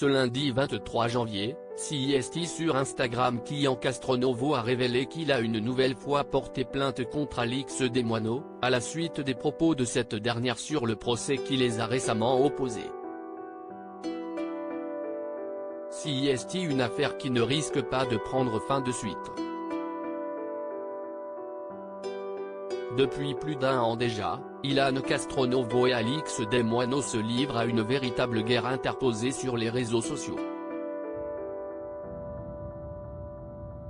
Ce lundi 23 janvier, CIST sur Instagram Kian Castronovo a révélé qu'il a une nouvelle fois porté plainte contre Alix Desmoineaux, à la suite des propos de cette dernière sur le procès qui les a récemment opposés. CIST, une affaire qui ne risque pas de prendre fin de suite. Depuis plus d'un an déjà, Ilan Castronovo et Alix Desmoineaux se livrent à une véritable guerre interposée sur les réseaux sociaux.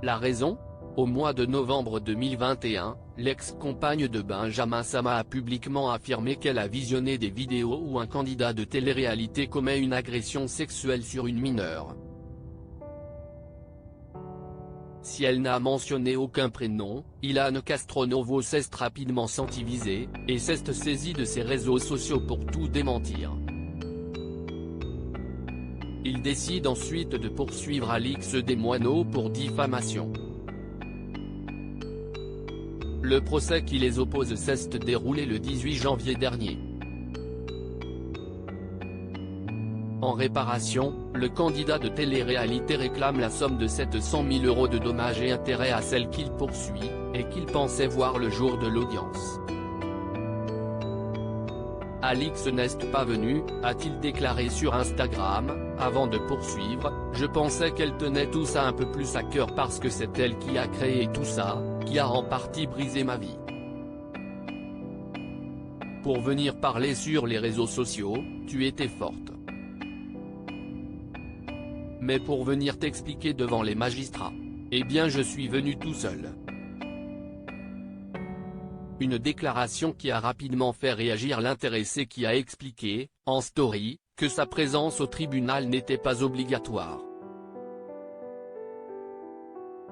La raison ? Au mois de novembre 2021, l'ex-compagne de Benjamin Sama a publiquement affirmé qu'elle a visionné des vidéos où un candidat de télé-réalité commet une agression sexuelle sur une mineure. Si elle n'a mentionné aucun prénom, Ilan Castronovo s'est rapidement senti visé, et s'est saisi de ses réseaux sociaux pour tout démentir. Il décide ensuite de poursuivre Alix Desmoineaux pour diffamation. Le procès qui les oppose s'est déroulé le 18 janvier dernier. En réparation, le candidat de télé-réalité réclame la somme de 700 000 € de dommages et intérêts à celle qu'il poursuit, et qu'il pensait voir le jour de l'audience. Alix n'est pas venue, a-t-il déclaré sur Instagram, avant de poursuivre, je pensais qu'elle tenait tout ça un peu plus à cœur parce que c'est elle qui a créé tout ça, qui a en partie brisé ma vie. Pour venir parler sur les réseaux sociaux, tu étais forte. Mais pour venir t'expliquer devant les magistrats, eh bien je suis venu tout seul. Une déclaration qui a rapidement fait réagir l'intéressé qui a expliqué, en story, que sa présence au tribunal n'était pas obligatoire.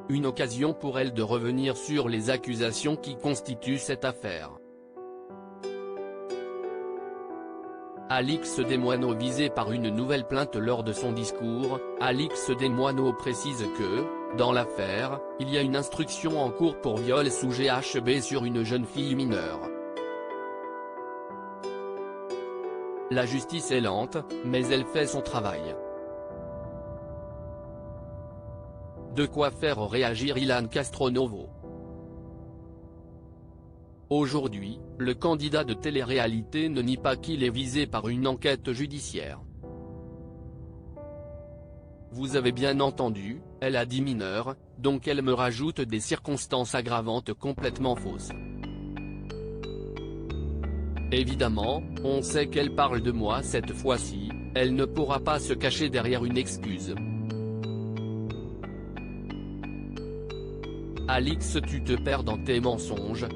Une occasion pour elle de revenir sur les accusations qui constituent cette affaire. Alix Desmoineaux visée par une nouvelle plainte lors de son discours, Alix Desmoineaux précise que, dans l'affaire, il y a une instruction en cours pour viol sous GHB sur une jeune fille mineure. La justice est lente, mais elle fait son travail. De quoi faire réagir Ilan Castronovo. Aujourd'hui, le candidat de télé-réalité ne nie pas qu'il est visé par une enquête judiciaire. Vous avez bien entendu, elle a dit mineur, donc elle me rajoute des circonstances aggravantes complètement fausses. Évidemment, on sait qu'elle parle de moi cette fois-ci, elle ne pourra pas se cacher derrière une excuse. Alix, tu te perds dans tes mensonges.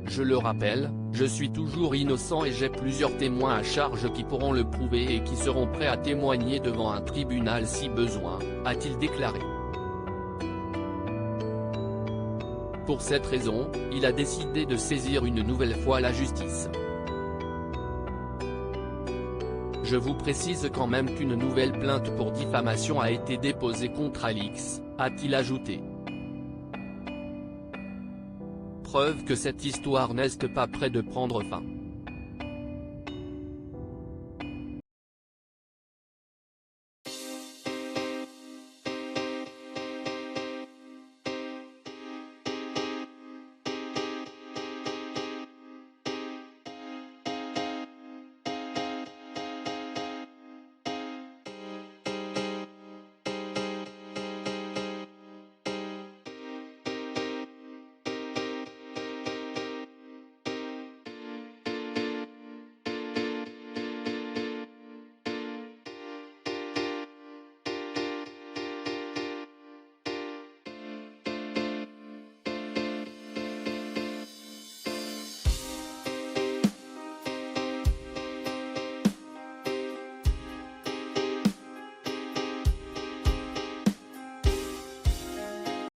Je le rappelle, je suis toujours innocent et j'ai plusieurs témoins à charge qui pourront le prouver et qui seront prêts à témoigner devant un tribunal si besoin, a-t-il déclaré. Pour cette raison, il a décidé de saisir une nouvelle fois la justice. Je vous précise quand même qu'une nouvelle plainte pour diffamation a été déposée contre Alix, a-t-il ajouté. Preuve que cette histoire n'est pas près de prendre fin.